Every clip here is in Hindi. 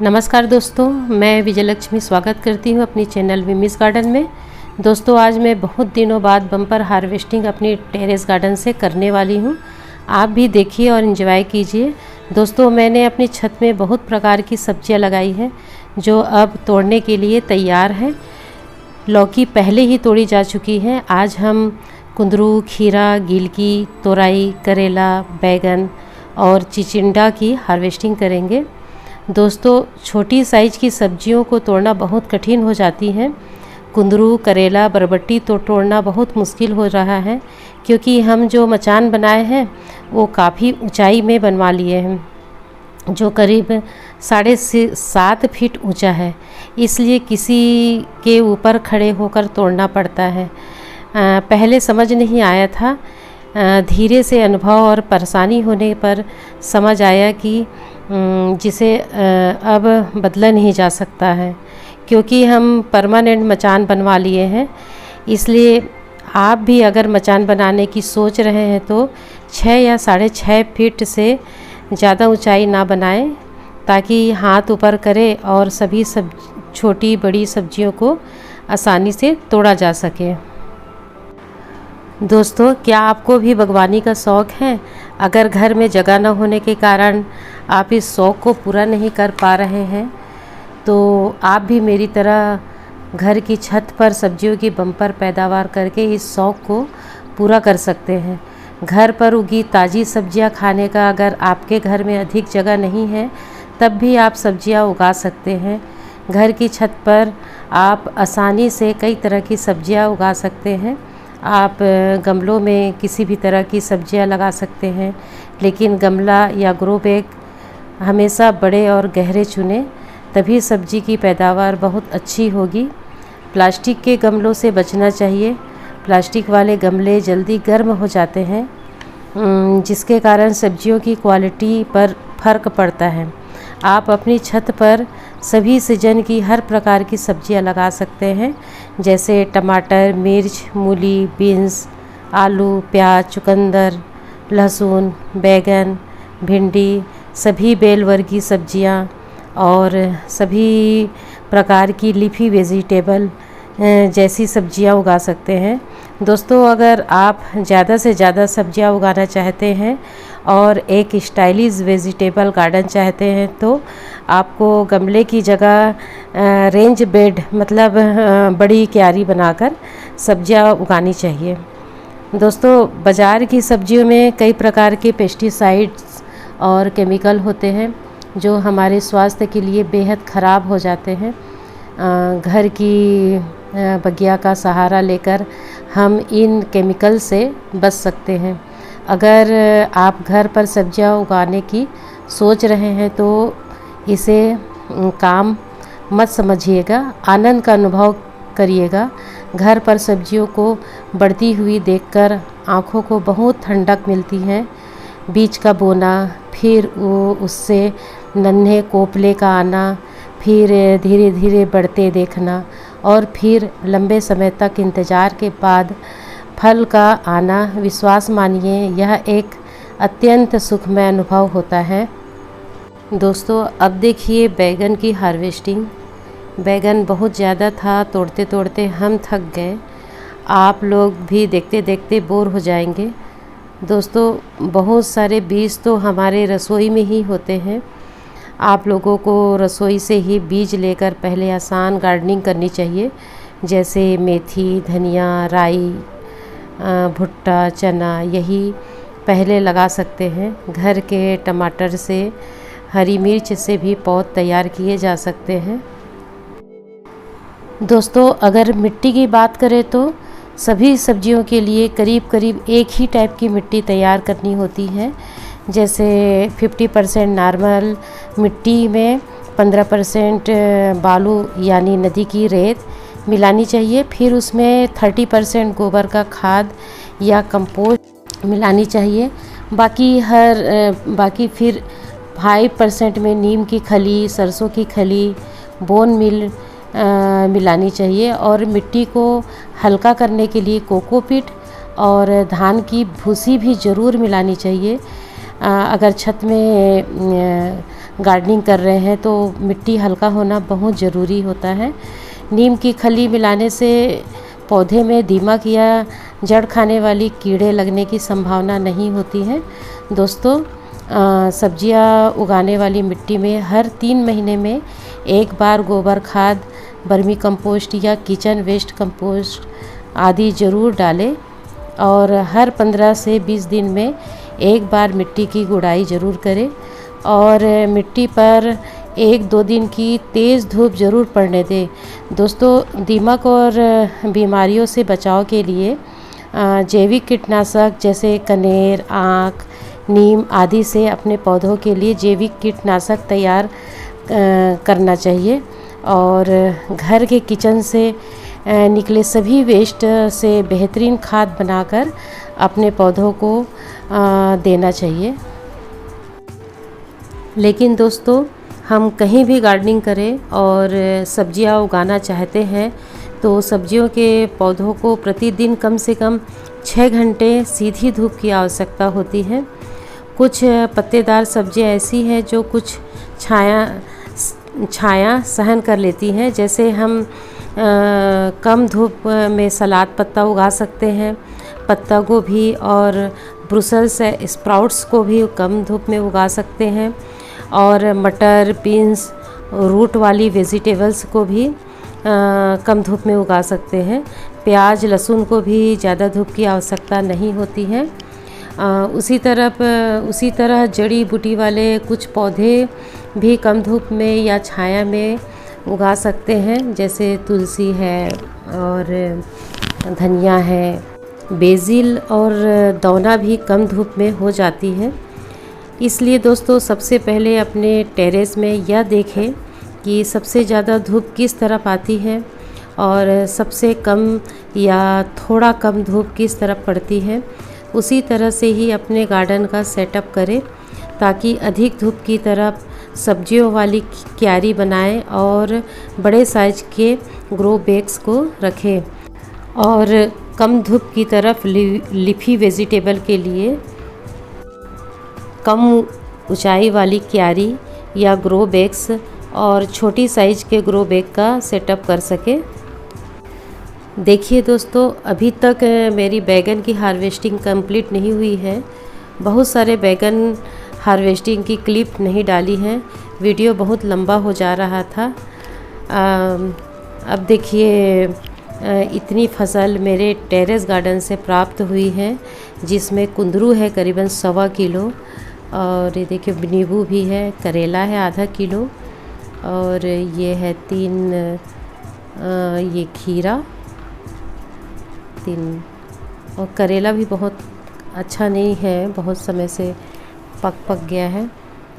नमस्कार दोस्तों, मैं विजयलक्ष्मी स्वागत करती हूँ अपनी चैनल विमिस गार्डन में। दोस्तों, आज मैं बहुत दिनों बाद बम्पर हार्वेस्टिंग अपनी टेरेस गार्डन से करने वाली हूँ। आप भी देखिए और एंजॉय कीजिए। दोस्तों, मैंने अपनी छत में बहुत प्रकार की सब्जियाँ लगाई हैं जो अब तोड़ने के लिए तैयार हैं। लौकी पहले ही तोड़ी जा चुकी हैं। आज हम कुंदरू, खीरा, गिलकी, तोरई, करेला, बैगन और चिचिंडा की हार्वेस्टिंग करेंगे। दोस्तों, छोटी साइज़ की सब्जियों को तोड़ना बहुत कठिन हो जाती हैं। कुंदरू, करेला, बरबट्टी तो तोड़ना बहुत मुश्किल हो रहा है, क्योंकि हम जो मचान बनाए हैं वो काफ़ी ऊंचाई में बनवा लिए हैं, जो करीब 7.5 फीट ऊंचा है। इसलिए किसी के ऊपर खड़े होकर तोड़ना पड़ता है। पहले समझ नहीं आया था। धीरे से अनुभव और परेशानी होने पर समझ आया कि जिसे अब बदला नहीं जा सकता है, क्योंकि हम परमानेंट मचान बनवा लिए हैं। इसलिए आप भी अगर मचान बनाने की सोच रहे हैं तो 6 या 6.5 फीट से ज़्यादा ऊंचाई ना बनाएं, ताकि हाथ ऊपर करे और सभी छोटी बड़ी सब्जियों को आसानी से तोड़ा जा सके। दोस्तों, क्या आपको भी बागवानी का शौक़ है? अगर घर में जगह न होने के कारण आप इस शौक़ को पूरा नहीं कर पा रहे हैं, तो आप भी मेरी तरह घर की छत पर सब्जियों की बम्पर पैदावार करके इस शौक़ को पूरा कर सकते हैं। घर पर उगी ताज़ी सब्जियां खाने का अगर आपके घर में अधिक जगह नहीं है, तब भी आप सब्जियां उगा सकते हैं। घर की छत पर आप आसानी से कई तरह की सब्जियां उगा सकते हैं। आप गमलों में किसी भी तरह की सब्जियां लगा सकते हैं, लेकिन गमला या ग्रो बैग हमेशा बड़े और गहरे चुनें, तभी सब्जी की पैदावार बहुत अच्छी होगी। प्लास्टिक के गमलों से बचना चाहिए। प्लास्टिक वाले गमले जल्दी गर्म हो जाते हैं, जिसके कारण सब्जियों की क्वालिटी पर फ़र्क पड़ता है। आप अपनी छत पर सभी सीजन की हर प्रकार की सब्जियां लगा सकते हैं, जैसे टमाटर, मिर्च, मूली, बीन्स, आलू, प्याज, चुकंदर, लहसुन, बैगन, भिंडी, सभी बेल वर्गीय सब्जियां और सभी प्रकार की लीफी वेजिटेबल जैसी सब्जियां उगा सकते हैं। दोस्तों, अगर आप ज़्यादा से ज़्यादा सब्जियां उगाना चाहते हैं और एक स्टाइलिश वेजिटेबल गार्डन चाहते हैं, तो आपको गमले की जगह रेंज बेड मतलब बड़ी क्यारी बनाकर सब्जियां उगानी चाहिए। दोस्तों, बाज़ार की सब्जियों में कई प्रकार के पेस्टिसाइड्स और केमिकल होते हैं, जो हमारे स्वास्थ्य के लिए बेहद ख़राब हो जाते हैं। घर की बगिया का सहारा लेकर हम इन केमिकल से बच सकते हैं। अगर आप घर पर सब्जियां उगाने की सोच रहे हैं, तो इसे काम मत समझिएगा, आनंद का अनुभव करिएगा। घर पर सब्जियों को बढ़ती हुई देखकर आँखों को बहुत ठंडक मिलती है। बीज का बोना, फिर वो उससे नन्हे कोपले का आना, फिर धीरे धीरे बढ़ते देखना और फिर लंबे समय तक इंतज़ार के बाद फल का आना, विश्वास मानिए यह एक अत्यंत सुखमय अनुभव होता है। दोस्तों, अब देखिए बैगन की हार्वेस्टिंग। बैगन बहुत ज़्यादा था, तोड़ते तोड़ते हम थक गए। आप लोग भी देखते देखते बोर हो जाएंगे। दोस्तों, बहुत सारे बीज तो हमारे रसोई में ही होते हैं। आप लोगों को रसोई से ही बीज लेकर पहले आसान गार्डनिंग करनी चाहिए, जैसे मेथी, धनिया, राई, भुट्टा, चना, यही पहले लगा सकते हैं। घर के टमाटर से, हरी मिर्च से भी पौध तैयार किए जा सकते हैं। दोस्तों, अगर मिट्टी की बात करें तो सभी सब्जियों के लिए करीब करीब एक ही टाइप की मिट्टी तैयार करनी होती है। जैसे 50% नॉर्मल मिट्टी में 15% बालू यानी नदी की रेत मिलानी चाहिए। फिर उसमें 30% गोबर का खाद या कंपोस्ट मिलानी चाहिए। बाकी फिर 5% में नीम की खली, सरसों की खली, बोन मिल मिलानी चाहिए। और मिट्टी को हल्का करने के लिए कोकोपीट और धान की भूसी भी ज़रूर मिलानी चाहिए। अगर छत में गार्डनिंग कर रहे हैं तो मिट्टी हल्का होना बहुत ज़रूरी होता है। नीम की खली मिलाने से पौधे में दीमक या जड़ खाने वाली कीड़े लगने की संभावना नहीं होती है। दोस्तों, सब्जियां उगाने वाली मिट्टी में हर 3 महीने में एक बार गोबर खाद, वर्मी कंपोस्ट या किचन वेस्ट कंपोस्ट आदि ज़रूर डालें और हर 15 से 20 दिन में एक बार मिट्टी की गुड़ाई ज़रूर करें और मिट्टी पर 1-2 दिन की तेज़ धूप ज़रूर पड़ने दें। दोस्तों, दीमक और बीमारियों से बचाव के लिए जैविक कीटनाशक जैसे कनेर, आँख, नीम आदि से अपने पौधों के लिए जैविक कीटनाशक तैयार करना चाहिए और घर के किचन से निकले सभी वेस्ट से बेहतरीन खाद बनाकर अपने पौधों को देना चाहिए। लेकिन दोस्तों, हम कहीं भी गार्डनिंग करें और सब्जियां उगाना चाहते हैं तो सब्जियों के पौधों को प्रतिदिन कम से कम 6 घंटे सीधी धूप की आवश्यकता होती है। कुछ पत्तेदार सब्जियां ऐसी हैं जो कुछ छाया सहन कर लेती हैं, जैसे हम कम धूप में सलाद पत्ता उगा सकते हैं। पत्ता गोभी और ब्रुसेल्स स्प्राउट्स को भी कम धूप में उगा सकते हैं और मटर, बीन्स, रूट वाली वेजिटेबल्स को भी कम धूप में उगा सकते हैं। प्याज, लहसुन को भी ज़्यादा धूप की आवश्यकता नहीं होती है। उसी तरह जड़ी बूटी वाले कुछ पौधे भी कम धूप में या छाया में उगा सकते हैं, जैसे तुलसी है और धनिया है। बेसिल और दौना भी कम धूप में हो जाती है। इसलिए दोस्तों, सबसे पहले अपने टेरेस में यह देखें कि सबसे ज़्यादा धूप किस तरफ आती है और सबसे कम या थोड़ा कम धूप किस तरफ पड़ती है। उसी तरह से ही अपने गार्डन का सेटअप करें ताकि अधिक धूप की तरफ सब्जियों वाली क्यारी बनाएं और बड़े साइज के ग्रो बैग्स को रखें और कम धूप की तरफ लीफी वेजिटेबल के लिए कम ऊंचाई वाली क्यारी या ग्रो बैग्स और छोटी साइज के ग्रो बैग का सेटअप कर सके। देखिए दोस्तों, अभी तक मेरी बैगन की हार्वेस्टिंग कंप्लीट नहीं हुई है। बहुत सारे बैगन हार्वेस्टिंग की क्लिप नहीं डाली है, वीडियो बहुत लंबा हो जा रहा था। अब देखिए, इतनी फसल मेरे टेरेस गार्डन से प्राप्त हुई है, जिसमें कुंदरू है करीबन 1.25 किलो और ये देखिए नींबू भी है, करेला है आधा किलो और ये है 3 ये खीरा 3 और करेला भी बहुत अच्छा नहीं है, बहुत समय से पक गया है।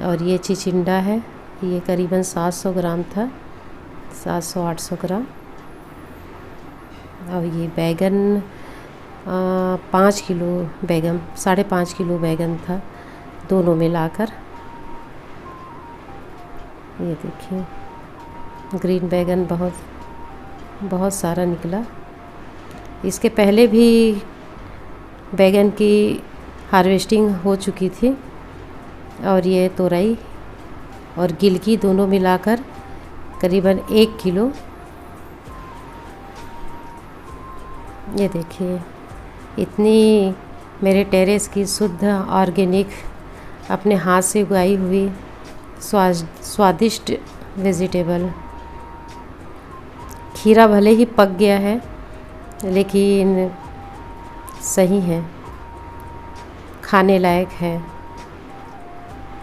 और ये चिचिंडा है, ये करीबन 700 ग्राम था, 700-800 ग्राम। और ये बैगन 5 किलो बैगन, 5.5 किलो बैगन था, दोनों मिलाकर। ये देखिए ग्रीन बैगन बहुत सारा निकला। इसके पहले भी बैगन की हार्वेस्टिंग हो चुकी थी। और ये तोरई और गिलकी दोनों मिलाकर करीबन 1 किलो। ये देखिए, इतनी मेरे टेरेस की शुद्ध ऑर्गेनिक अपने हाथ से उगाई हुई स्वादिष्ट वेजिटेबल। खीरा भले ही पक गया है लेकिन सही है, खाने लायक है।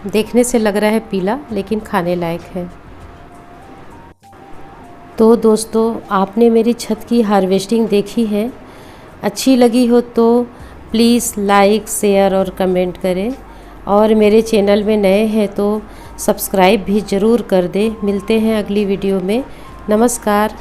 देखने से लग रहा है पीला, लेकिन खाने लायक है। तो दोस्तों, आपने मेरी छत की हार्वेस्टिंग देखी है। अच्छी लगी हो तो प्लीज़ लाइक, शेयर और कमेंट करें और मेरे चैनल में नए हैं तो सब्सक्राइब भी ज़रूर कर दें। मिलते हैं अगली वीडियो में। नमस्कार।